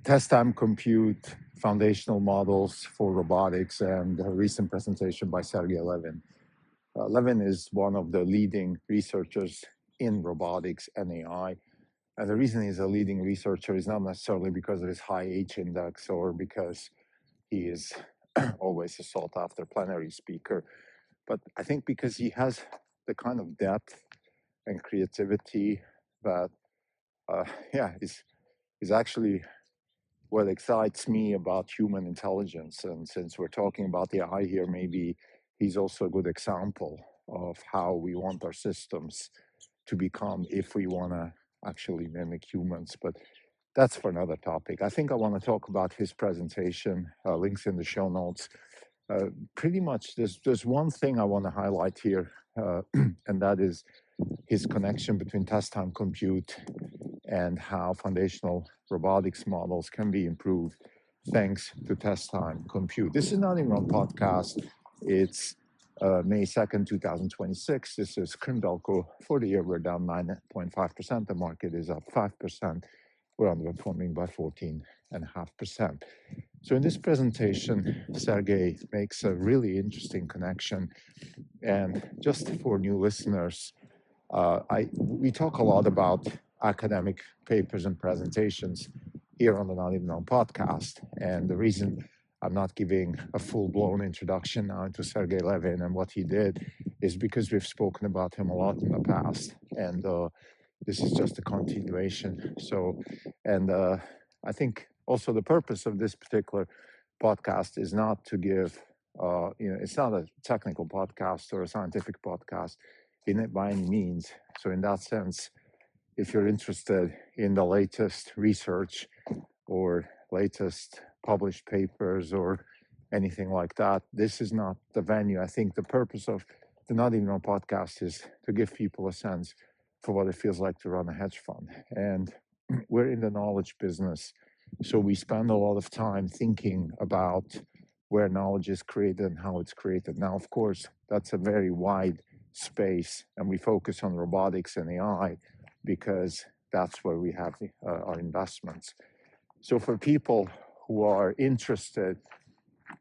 Test time compute, foundational models for robotics, and a recent presentation by Sergey Levine. Levin is one of the leading researchers in robotics and AI. And the reason he's a leading researcher is not necessarily because of his high H index or because he is always a sought after plenary speaker, but I think because he has the kind of depth and creativity that, uh, yeah, is actually what excites me about human intelligence. And since we're talking about AI here, maybe he's also a good example of how we want our systems to become if we want to actually mimic humans. But that's for another topic. I think I want to talk about his presentation, links in the show notes. Pretty much, there's one thing I want to highlight here, and that is his connection between test time compute and how foundational robotics models can be improved thanks to test time compute. This is not even on podcast. It's May 2nd, 2026. This is Krimdelko. For the year, we're down 9.5%. The market is up 5%. We're underperforming by 14.5%. So in this presentation, Sergey makes a really interesting connection. And just for new listeners, we talk a lot about academic papers and presentations here on the Not Even Known podcast. And the reason I'm not giving a full-blown introduction now into Sergey Levin and what he did is because we've spoken about him a lot in the past. And this is just a continuation. So, and I think also the purpose of this particular podcast is not to give, it's not a technical podcast or a scientific podcast in it by any means. So in that sense, if you're interested in the latest research or latest published papers or anything like that, this is not the venue. I think the purpose of the Not Even Known podcast is to give people a sense for what it feels like to run a hedge fund. And we're in the knowledge business. So we spend a lot of time thinking about where knowledge is created and how it's created. Now, of course, that's a very wide space, and we focus on robotics and AI because that's where we have our investments. So for people who are interested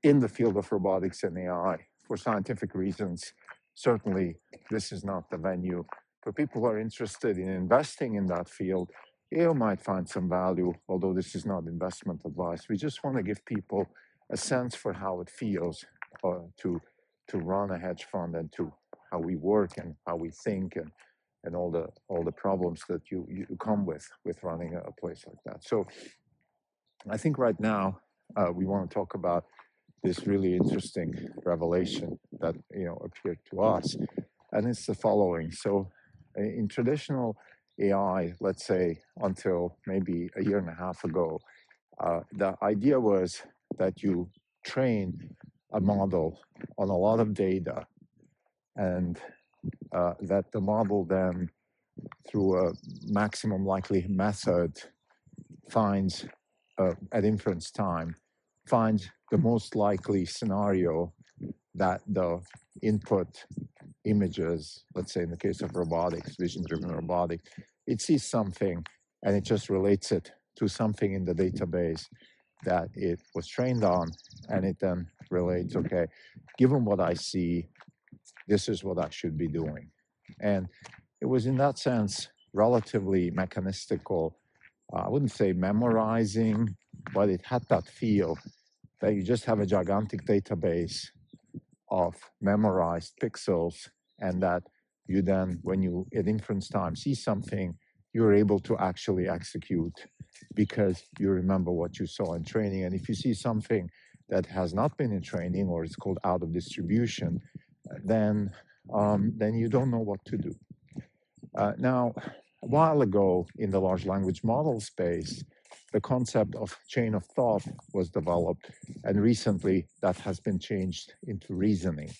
in the field of robotics and AI for scientific reasons, certainly this is not the venue. For people who are interested in investing in that field, you might find some value, although this is not investment advice. We just want to give people a sense for how it feels to run a hedge fund and to how we work and how we think and all the problems that you come with running a place like that. So I think right now we want to talk about this really interesting revelation that appeared to us, and it's the following. So in traditional AI, let's say until maybe a year and a half ago, the idea was that you train a model on a lot of data, and that the model then, through a maximum likelihood method, finds at inference time, finds the most likely scenario that the input images, let's say in the case of robotics, vision-driven robotics, it sees something and it just relates it to something in the database that it was trained on, and it then relates, okay, given what I see, this is what I should be doing. And it was in that sense relatively mechanistical. I wouldn't say memorizing, but it had that feel that you just have a gigantic database of memorized pixels, and that you then, when you at inference time see something, you're able to actually execute because you remember what you saw in training. And if you see something that has not been in training, or it's called out of distribution, then you don't know what to do. Now, a while ago in the large language model space, the concept of chain of thought was developed, and recently that has been changed into reasoning.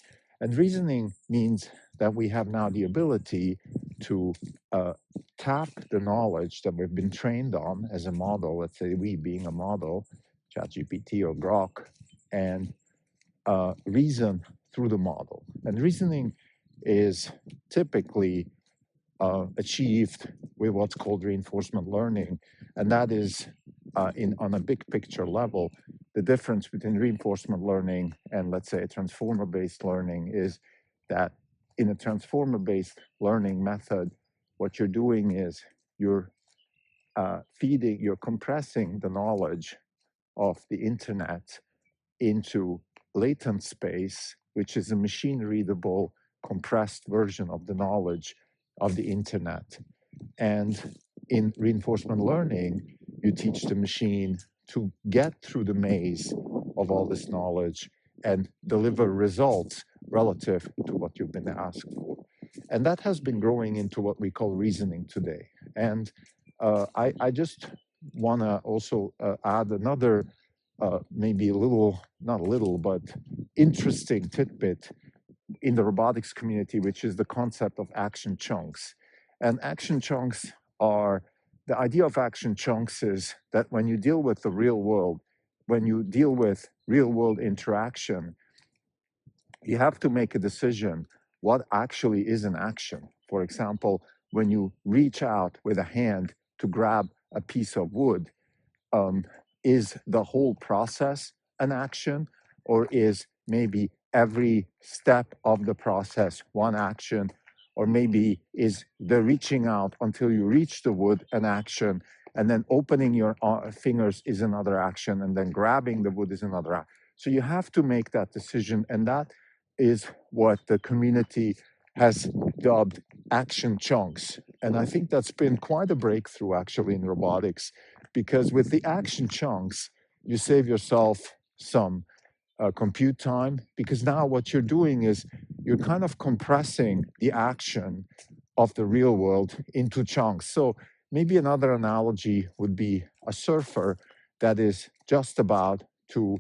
And reasoning means that we have now the ability to tap the knowledge that we've been trained on as a model, let's say we being a model, ChatGPT or Grok, and reason through the model. And reasoning is typically achieved with what's called reinforcement learning, and that is on a big picture level, the difference between reinforcement learning and, let's say, a transformer-based learning is that in a transformer-based learning method, what you're doing is you're you're compressing the knowledge of the internet into latent space, which is a machine-readable, compressed version of the knowledge of the internet. And in reinforcement learning, you teach the machine to get through the maze of all this knowledge and deliver results relative to what you've been asked for. And that has been growing into what we call reasoning today. And I just want to also add another, maybe a little, not a little, but interesting tidbit in the robotics community, which is the concept of action chunks. And action chunks are, the idea of action chunks is that when you deal with the real world, when you deal with real world interaction, you have to make a decision what actually is an action. For example, when you reach out with a hand to grab a piece of wood, is the whole process an action, or is maybe every step of the process one action, or maybe is the reaching out until you reach the wood an action, and then opening your fingers is another action, and then grabbing the wood is another action. So you have to make that decision, and that is what the community has dubbed action chunks. And I think that's been quite a breakthrough actually in robotics, because with the action chunks, you save yourself some compute time, because now what you're doing is you're kind of compressing the action of the real world into chunks. So maybe another analogy would be a surfer that is just about to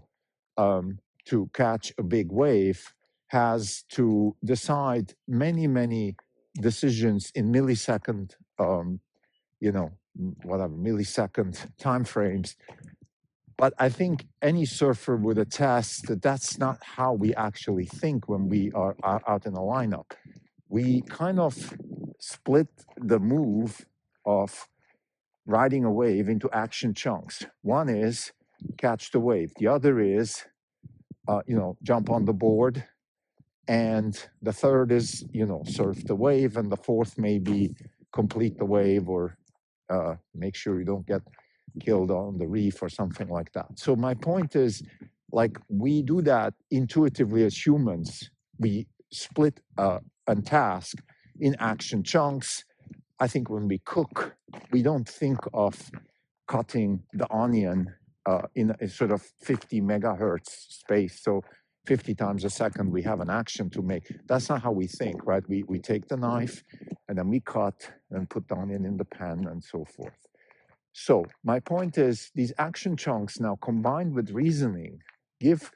catch a big wave has to decide many decisions in millisecond, whatever millisecond timeframes. But I think any surfer would attest that that's not how we actually think when we are out in a lineup. We kind of split the move of riding a wave into action chunks. One is catch the wave. The other is, jump on the board. And the third is, surf the wave. And the fourth may be complete the wave or make sure you don't get killed on the reef or something like that. So my point is, like, we do that intuitively as humans. We split a task in action chunks. I think when we cook, we don't think of cutting the onion in a sort of 50 megahertz space. So 50 times a second, we have an action to make. That's not how we think, right? We take the knife and then we cut and put the onion in the pan and so forth. So my point is, these action chunks now combined with reasoning give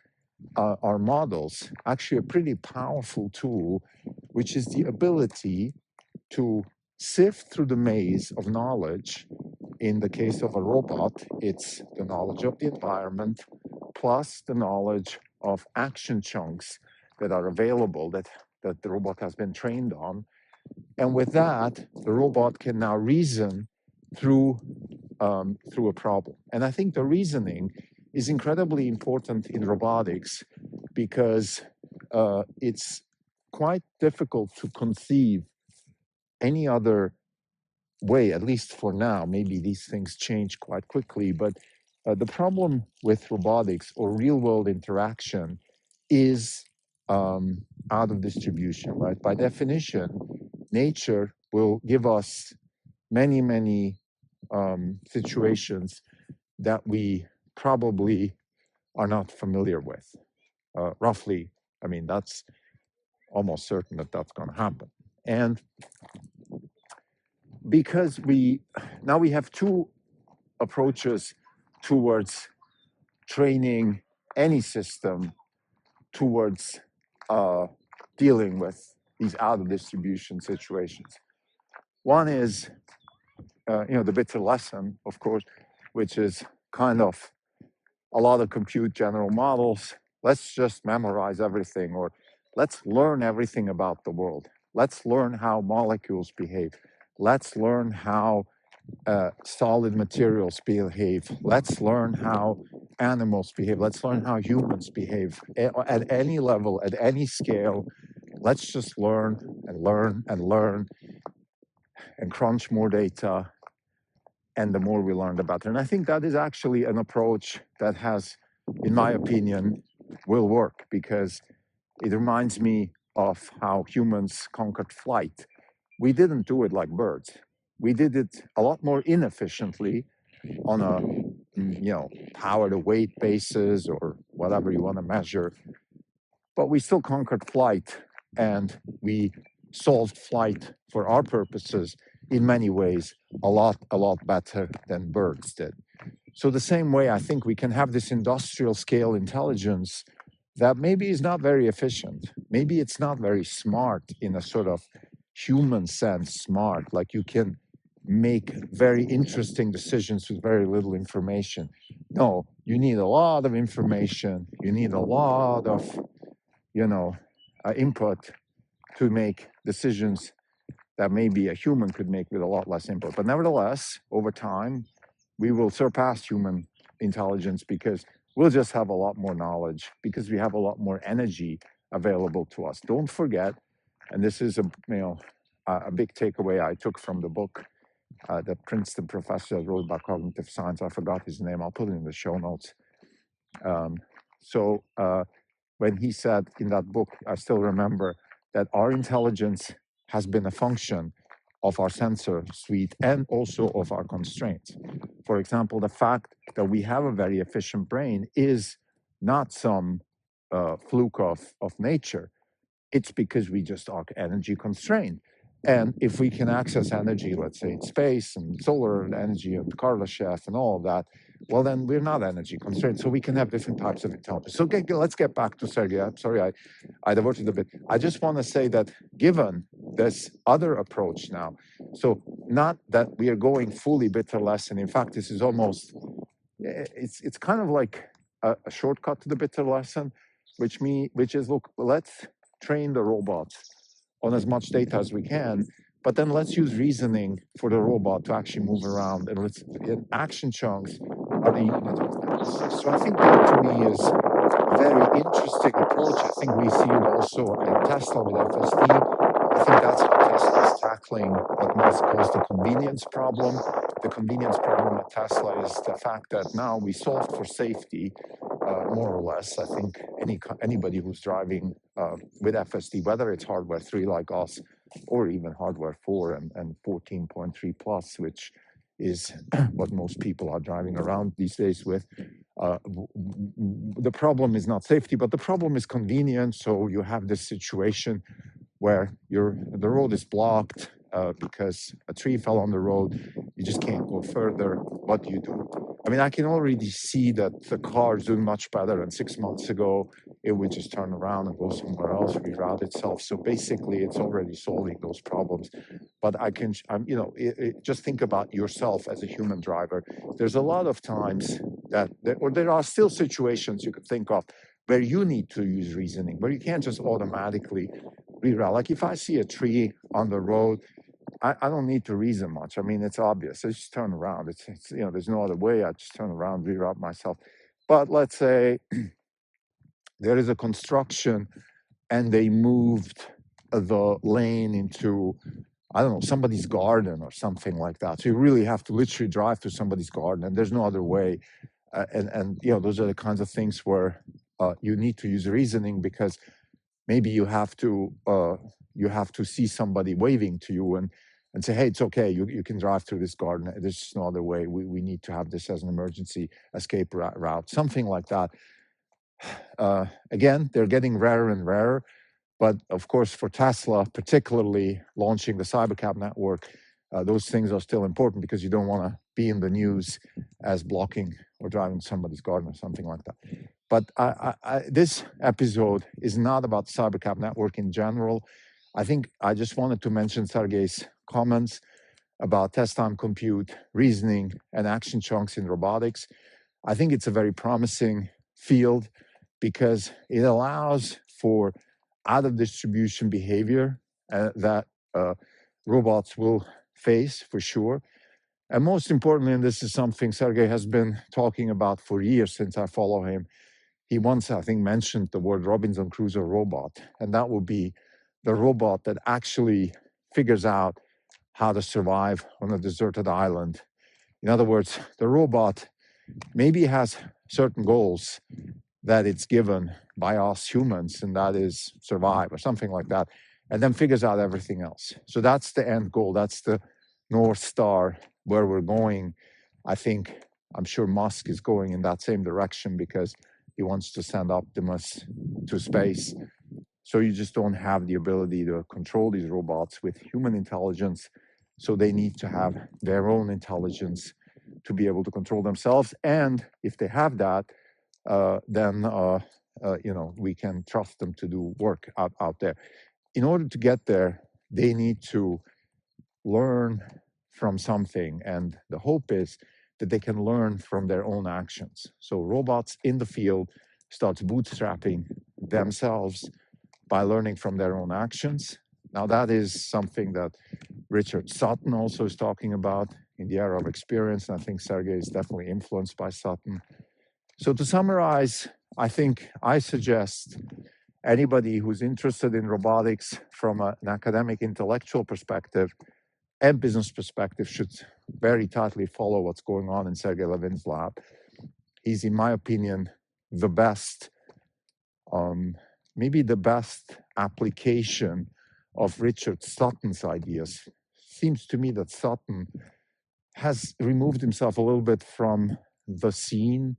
our models actually a pretty powerful tool, which is the ability to sift through the maze of knowledge. In the case of a robot, it's the knowledge of the environment plus the knowledge of action chunks that are available that the robot has been trained on. And with that, the robot can now reason through a problem. And I think the reasoning is incredibly important in robotics because it's quite difficult to conceive any other way, at least for now. Maybe these things change quite quickly, but the problem with robotics or real world interaction is out of distribution, right? By definition, nature will give us many situations that we probably are not familiar with. Roughly, I mean, that's almost certain that that's going to happen. And because now we have two approaches towards training any system towards dealing with these out of distribution situations. One is, the bitter lesson, of course, which is kind of a lot of compute general models. Let's just memorize everything, or let's learn everything about the world. Let's learn how molecules behave. Let's learn how solid materials behave. Let's learn how animals behave. Let's learn how humans behave at any level, at any scale. Let's just learn and learn and learn and crunch more data. And the more we learn, the better. And I think that is actually an approach that has, in my opinion, will work, because it reminds me of how humans conquered flight. We didn't do it like birds. We did it a lot more inefficiently on a power to weight basis or whatever you want to measure. But we still conquered flight, and we solved flight for our purposes in many ways a lot better than birds did. So the same way, I think we can have this industrial scale intelligence that maybe is not very efficient. Maybe it's not very smart in a sort of human sense, smart, like you can make very interesting decisions with very little information. No, you need a lot of information. You need a lot of, input to make decisions that maybe a human could make with a lot less input. But nevertheless, over time, we will surpass human intelligence because we'll just have a lot more knowledge, because we have a lot more energy available to us. Don't forget, and this is a big takeaway I took from the book, the Princeton professor wrote about cognitive science. I forgot his name. I'll put it in the show notes. Um, so when he said in that book, I still remember that our intelligence has been a function of our sensor suite and also of our constraints. For example, the fact that we have a very efficient brain is not some fluke of nature. It's because we just are energy constrained. And if we can access energy, let's say in space and solar energy and Kardashev and all of that, well, then we're not energy constrained. So we can have different types of intelligence. So let's get back to Sergey. I'm sorry, I diverted a bit. I just want to say that given this other approach now, so not that we are going fully bitterless, and in fact, this is almost, it's kind of like a shortcut to the bitter lesson, which is, look, let's train the robots on as much data as we can, but then let's use reasoning for the robot to actually move around, and action chunks are the unit of that. So I think that to me is a very interesting approach. I think we see it also in Tesla with FSD. I think that's how Tesla is tackling what Musk calls the convenience problem. The convenience problem at Tesla is the fact that now we solved for safety, more or less. I think anybody who's driving with FSD, whether it's hardware 3 like us, or even hardware 4 and 14.3 plus, which is what most people are driving around these days with. The problem is not safety, but the problem is convenience. So you have this situation where the road is blocked because a tree fell on the road. You just can't go further. What do you do? I mean, I can already see that the car is doing much better. And 6 months ago, it would just turn around and go somewhere else, reroute itself. So basically, it's already solving those problems. But just think about yourself as a human driver. There's a lot of times there are still situations you could think of where you need to use reasoning, where you can't just automatically reroute. Like if I see a tree on the road, I don't need to reason much. I mean, it's obvious. I just turn around. It's there's no other way. I just turn around, reroute myself. But let's say there is a construction and they moved the lane into, I don't know, somebody's garden or something like that. So you really have to literally drive to somebody's garden, and there's no other way. And those are the kinds of things where you need to use reasoning, because maybe you have to see somebody waving to you and say, hey, it's okay, you can drive through this garden. There's no other way. We need to have this as an emergency escape route, something like that. Again, they're getting rarer and rarer. But of course, for Tesla, particularly launching the Cybercab network, those things are still important, because you don't want to be in the news as blocking or driving somebody's garden or something like that. But this episode is not about Cybercab network in general. I think I just wanted to mention Sergey's comments about test time compute, reasoning, and action chunks in robotics. I think it's a very promising field, because it allows for out of distribution behavior that robots will face for sure. And most importantly, and this is something Sergey has been talking about for years since I follow him, he once, I think, mentioned the word Robinson Crusoe robot, and that would be the robot that actually figures out how to survive on a deserted island. In other words, the robot maybe has certain goals that it's given by us humans, and that is survive or something like that, and then figures out everything else. So that's the end goal. That's the North Star where we're going. I'm sure Musk is going in that same direction because he wants to send Optimus to space. So you just don't have the ability to control these robots with human intelligence. So they need to have their own intelligence to be able to control themselves. And if they have that, then we can trust them to do work out there. In order to get there, they need to learn from something. And the hope is that they can learn from their own actions. So robots in the field start bootstrapping themselves by learning from their own actions. Now that is something that Richard Sutton also is talking about in the era of experience. And I think Sergey is definitely influenced by Sutton. So to summarize, I suggest anybody who's interested in robotics from an academic intellectual perspective and business perspective should very tightly follow what's going on in Sergey Levine's lab. He's, in my opinion, the best, maybe the best application of Richard Sutton's ideas. Seems to me that Sutton has removed himself a little bit from the scene.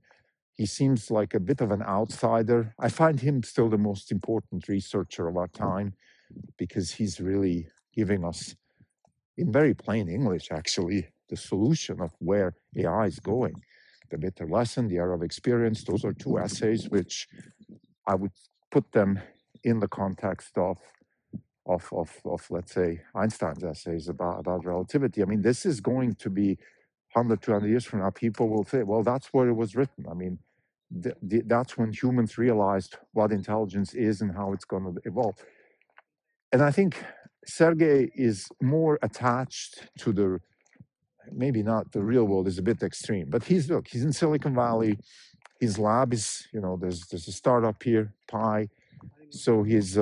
He seems like a bit of an outsider. I find him still the most important researcher of our time because he's really giving us, in very plain English, actually, the solution of where AI is going. The Bitter Lesson, the Era of Experience, those are two essays which I would put them in the context of let's say, Einstein's essays about relativity. I mean, this is going to be 100, 200 years from now, people will say, well, that's where it was written. I mean, that's when humans realized what intelligence is and how it's going to evolve. And I think Sergey is more attached to the, maybe not the real world is a bit extreme, but he's in Silicon Valley. His lab is, there's a startup here, Pi. So he's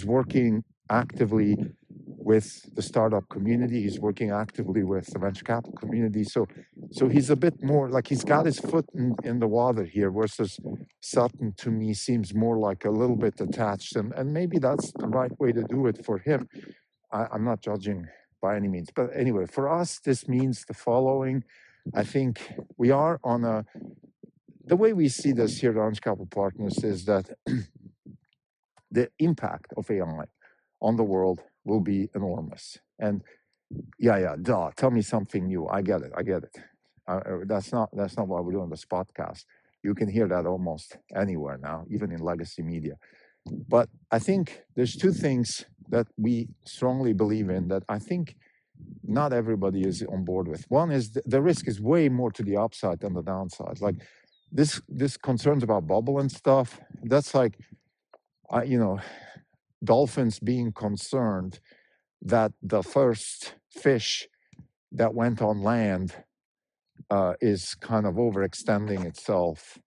working actively with the startup community. He's working actively with the venture capital community. So he's a bit more like he's got his foot in the water here, versus Sutton to me seems more like a little bit attached. And maybe that's the right way to do it for him. I'm not judging by any means. But anyway, for us, this means the following. I think we are on the way we see this here at Orange Capital Partners is that the impact of AI on the world will be enormous. And tell me something new. I get it. That's not why we're doing this podcast. You can hear that almost anywhere now, even in legacy media. But I think there's two things that we strongly believe in that I think not everybody is on board with. One is the risk is way more to the upside than the downside. Like this concerns about bubble and stuff. That's like, dolphins being concerned that the first fish that went on land is kind of overextending itself.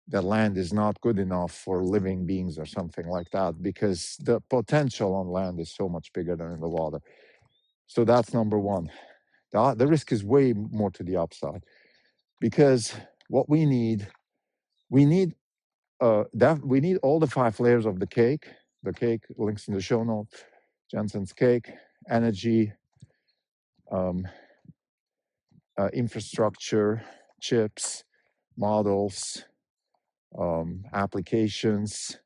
The land is not good enough for living beings or something like that, because the potential on land is so much bigger than in the water. So that's number one. The risk is way more to the upside, because what we need all the 5 layers of the cake. The cake, links in the show notes, Jensen's cake, energy, infrastructure, chips, models, applications,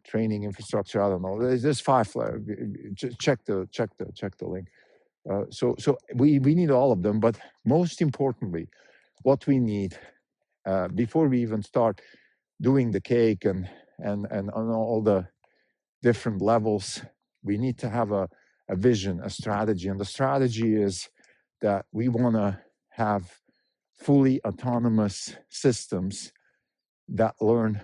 training infrastructure. I don't know. There's 5 layers. Check the link. So we need all of them, but most importantly, what we need before we even start doing the cake and on all the different levels, we need to have a vision, a strategy. And the strategy is that we want to have fully autonomous systems that learn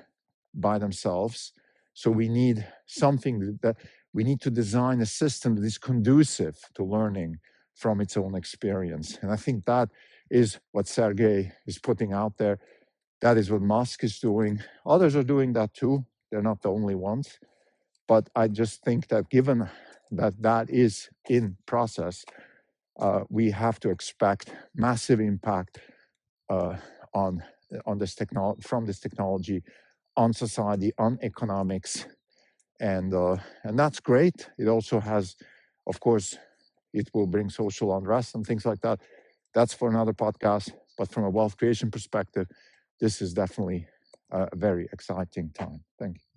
by themselves. So we need something that we need to design a system that is conducive to learning from its own experience. And I think that is what Sergey is putting out there. That is what Musk is doing. Others are doing that too. They're not the only ones. But I just think that given that that is in process, we have to expect massive impact uh, on this technology, from this technology, on society, on economics, and that's great. It also has, of course, it will bring social unrest and things like that. That's for another podcast. But from a wealth creation perspective, this is definitely a very exciting time. Thank you.